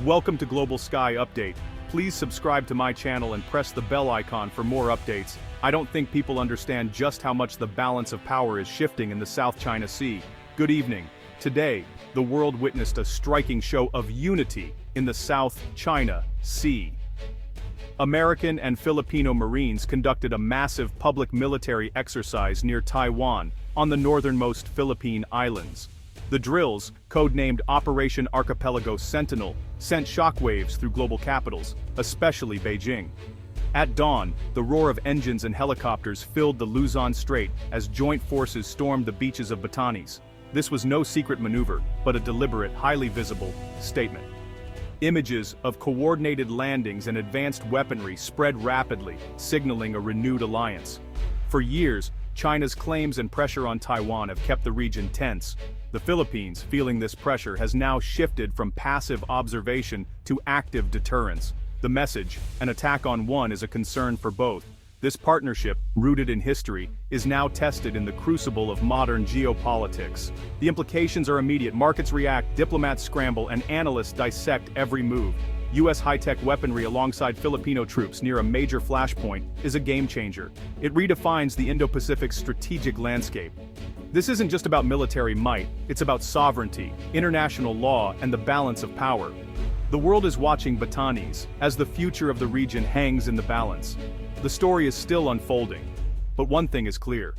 Welcome to Global Sky Update. Please subscribe to my channel and press the bell icon for more updates. I don't think people understand just how much the balance of power is shifting in the South China Sea. Good evening. Today, the world witnessed a striking show of unity in the South China Sea. American and Filipino Marines conducted a massive public military exercise near Taiwan, on the northernmost Philippine islands. The drills, codenamed Operation Archipelago Sentinel, sent shockwaves through global capitals, especially Beijing. At dawn, the roar of engines and helicopters filled the Luzon Strait as joint forces stormed the beaches of Batanes. This was no secret maneuver, but a deliberate, highly visible statement. Images of coordinated landings and advanced weaponry spread rapidly, signaling a renewed alliance. For years, China's claims and pressure on Taiwan have kept the region tense. The Philippines, feeling this pressure, has now shifted from passive observation to active deterrence. The message, an attack on one is a concern for both. This partnership, rooted in history, is now tested in the crucible of modern geopolitics. The implications are immediate. Markets react, diplomats scramble, and analysts dissect every move. U.S. high-tech weaponry alongside Filipino troops near a major flashpoint is a game-changer. It redefines the Indo-Pacific strategic landscape. This isn't just about military might, it's about sovereignty, international law, and the balance of power. The world is watching Batanes, as the future of the region hangs in the balance. The story is still unfolding. But one thing is clear.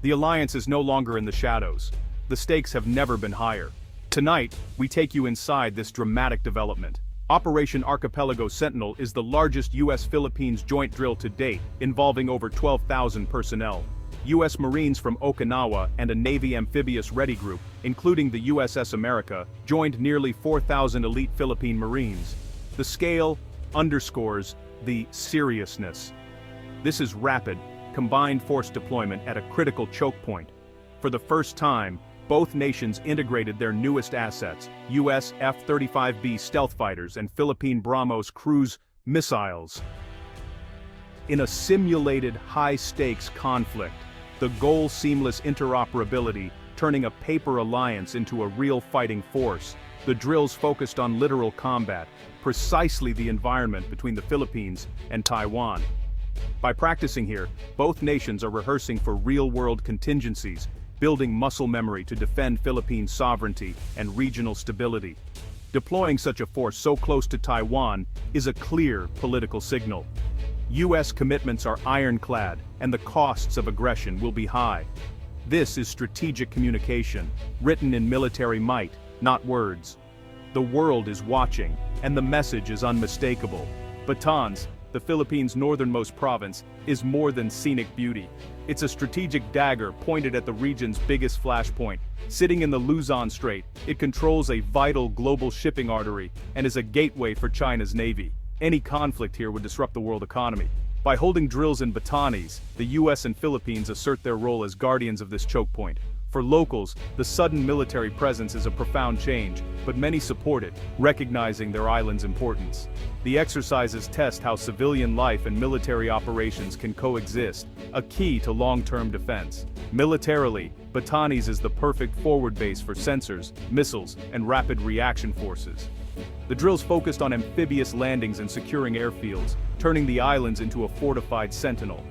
The alliance is no longer in the shadows. The stakes have never been higher. Tonight, we take you inside this dramatic development. Operation Archipelago Sentinel is the largest U.S.-Philippines joint drill to date, involving over 12,000 personnel. U.S. Marines from Okinawa and a Navy amphibious ready group, including the USS America, joined nearly 4,000 elite Philippine Marines. The scale underscores the seriousness. This is rapid, combined force deployment at a critical choke point. For the first time, both nations integrated their newest assets, U.S. F-35B stealth fighters and Philippine BrahMos cruise missiles, in a simulated high-stakes conflict. The goal: seamless interoperability, turning a paper alliance into a real fighting force. The drills focused on literal combat, precisely the environment between the Philippines and Taiwan. By practicing here, both nations are rehearsing for real-world contingencies, building muscle memory to defend Philippine sovereignty and regional stability. Deploying such a force so close to Taiwan is a clear political signal. U.S. commitments are ironclad, and the costs of aggression will be high. This is strategic communication, written in military might, not words. The world is watching, and the message is unmistakable. Batanes, the Philippines' northernmost province, is more than scenic beauty. It's a strategic dagger pointed at the region's biggest flashpoint. Sitting in the Luzon Strait, it controls a vital global shipping artery and is a gateway for China's navy. Any conflict here would disrupt the world economy. By holding drills in Batanes, the U.S. and Philippines assert their role as guardians of this choke point. For locals, the sudden military presence is a profound change, but many support it, recognizing their island's importance. The exercises test how civilian life and military operations can coexist, a key to long-term defense. Militarily, Batanes is the perfect forward base for sensors, missiles, and rapid reaction forces. The drills focused on amphibious landings and securing airfields, turning the islands into a fortified sentinel.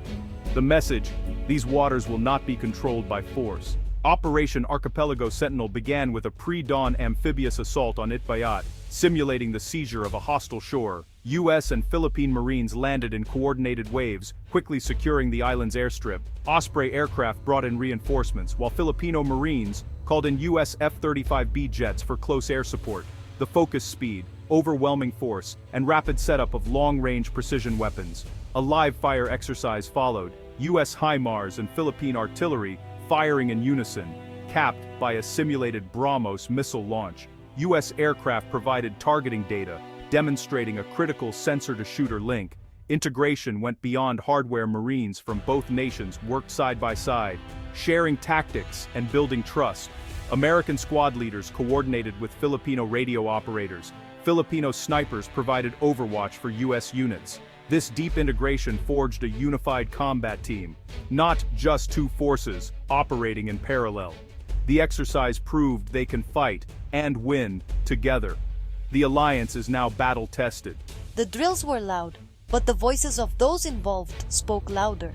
The message: these waters will not be controlled by force. Operation Archipelago Sentinel began with a pre-dawn amphibious assault on Itbayat, simulating the seizure of a hostile shore. U.S. and Philippine Marines landed in coordinated waves, quickly securing the island's airstrip. Osprey aircraft brought in reinforcements, while Filipino Marines called in U.S. F-35B jets for close air support. The focused speed, overwhelming force, and rapid setup of long-range precision weapons. A live-fire exercise followed, U.S. HIMARS and Philippine artillery firing in unison, capped by a simulated BrahMos missile launch. U.S. aircraft provided targeting data, demonstrating a critical sensor-to-shooter link. Integration went beyond hardware. Marines from both nations worked side by side, sharing tactics and building trust. American squad leaders coordinated with Filipino radio operators. Filipino snipers provided overwatch for U.S. units. This deep integration forged a unified combat team, not just two forces operating in parallel. The exercise proved they can fight and win together. The alliance is now battle-tested. The drills were loud, but the voices of those involved spoke louder.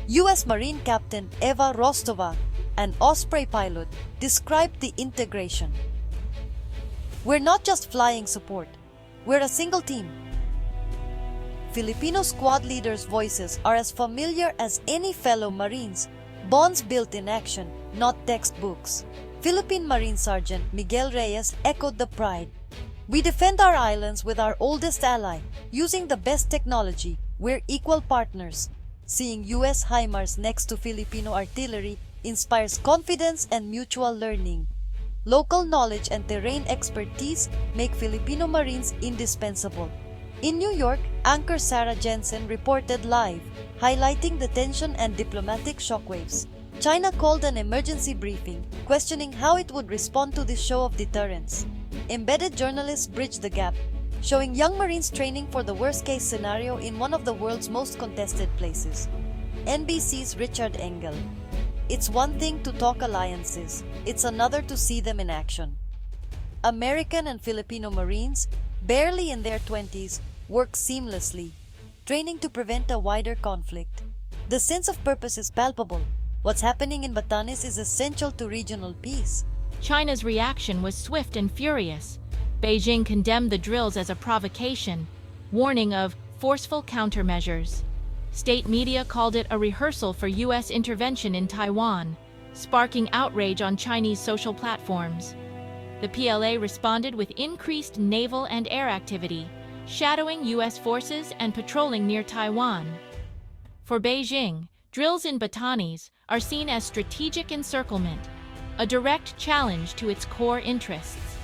U.S. Marine Captain Eva Rostova, an Osprey pilot, described the integration. "We're not just flying support, we're a single team." Filipino squad leaders' voices are as familiar as any fellow Marines, bonds built in action, not textbooks. Philippine Marine Sergeant Miguel Reyes echoed the pride. "We defend our islands with our oldest ally, using the best technology. We're equal partners." Seeing U.S. HIMARS next to Filipino artillery inspires confidence and mutual learning. Local knowledge and terrain expertise make Filipino Marines indispensable. In New York, anchor Sarah Jensen reported live, highlighting the tension and diplomatic shockwaves. China called an emergency briefing, questioning how it would respond to this show of deterrence. Embedded journalists bridged the gap, showing young Marines training for the worst-case scenario in one of the world's most contested places. NBC's Richard Engel. "It's one thing to talk alliances, it's another to see them in action." American and Filipino Marines, barely in their 20s, work seamlessly, training to prevent a wider conflict. The sense of purpose is palpable. What's happening in Batanes is essential to regional peace. China's reaction was swift and furious. Beijing condemned the drills as a provocation, warning of forceful countermeasures. State media called it a rehearsal for U.S. intervention in Taiwan, sparking outrage on Chinese social platforms. The PLA responded with increased naval and air activity, shadowing U.S. forces and patrolling near Taiwan. For Beijing, drills in Batanes are seen as strategic encirclement, a direct challenge to its core interests.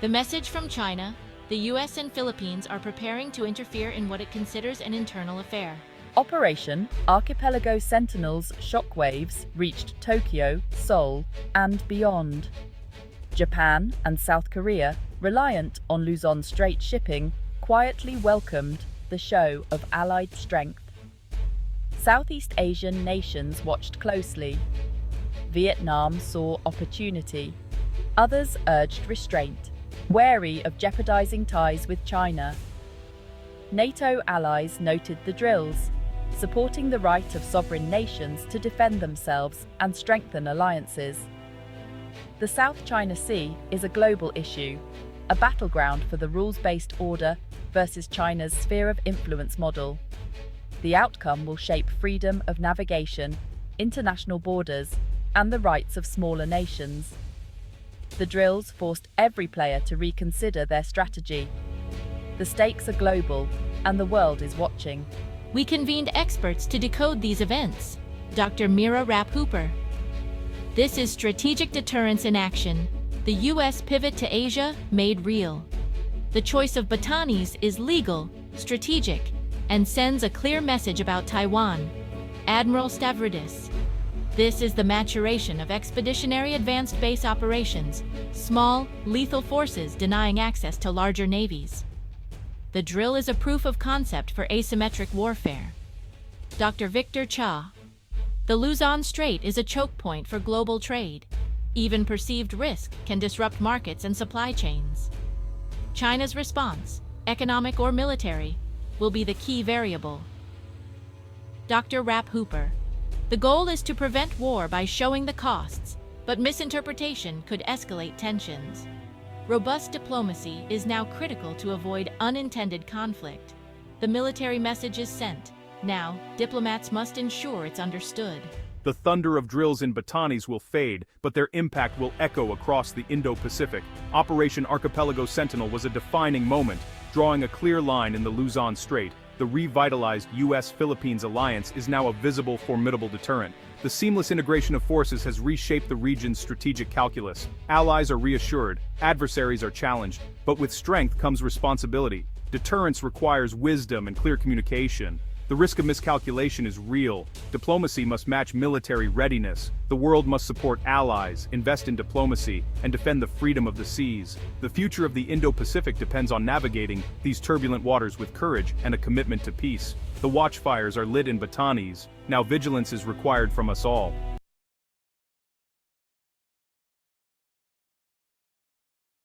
The message from China: the U.S. and Philippines are preparing to interfere in what it considers an internal affair. Operation Archipelago Sentinel's shockwaves reached Tokyo, Seoul, and beyond. Japan and South Korea, reliant on Luzon Strait shipping, quietly welcomed the show of Allied strength. Southeast Asian nations watched closely. Vietnam saw opportunity. Others urged restraint, wary of jeopardizing ties with China. NATO allies noted the drills, supporting the right of sovereign nations to defend themselves and strengthen alliances. The South China Sea is a global issue, a battleground for the rules-based order versus China's sphere of influence model. The outcome will shape freedom of navigation, international borders, and the rights of smaller nations. The drills forced every player to reconsider their strategy. The stakes are global, and the world is watching. We convened experts to decode these events. Dr. Mira Rapp-Hooper. This is strategic deterrence in action. The U.S. pivot to Asia made real. The choice of Batanes is legal, strategic, and sends a clear message about Taiwan. Admiral Stavridis. This is the maturation of expeditionary advanced base operations, small, lethal forces denying access to larger navies. The drill is a proof of concept for asymmetric warfare. Dr. Victor Cha. The Luzon Strait is a choke point for global trade. Even perceived risk can disrupt markets and supply chains. China's response, economic or military, will be the key variable. Dr. Rapp-Hooper. The goal is to prevent war by showing the costs, but misinterpretation could escalate tensions. Robust diplomacy is now critical to avoid unintended conflict. The military message is sent. Now, diplomats must ensure it's understood. The thunder of drills in Batanes will fade, but their impact will echo across the Indo-Pacific. Operation Archipelago Sentinel was a defining moment, drawing a clear line in the Luzon Strait. The revitalized U.S.-Philippines alliance is now a visible, formidable deterrent. The seamless integration of forces has reshaped the region's strategic calculus. Allies are reassured, adversaries are challenged, but with strength comes responsibility. Deterrence requires wisdom and clear communication. The risk of miscalculation is real. Diplomacy must match military readiness. The world must support allies, invest in diplomacy, and defend the freedom of the seas. The future of the Indo-Pacific depends on navigating these turbulent waters with courage and a commitment to peace. The watchfires are lit in Batanes. Now vigilance is required from us all.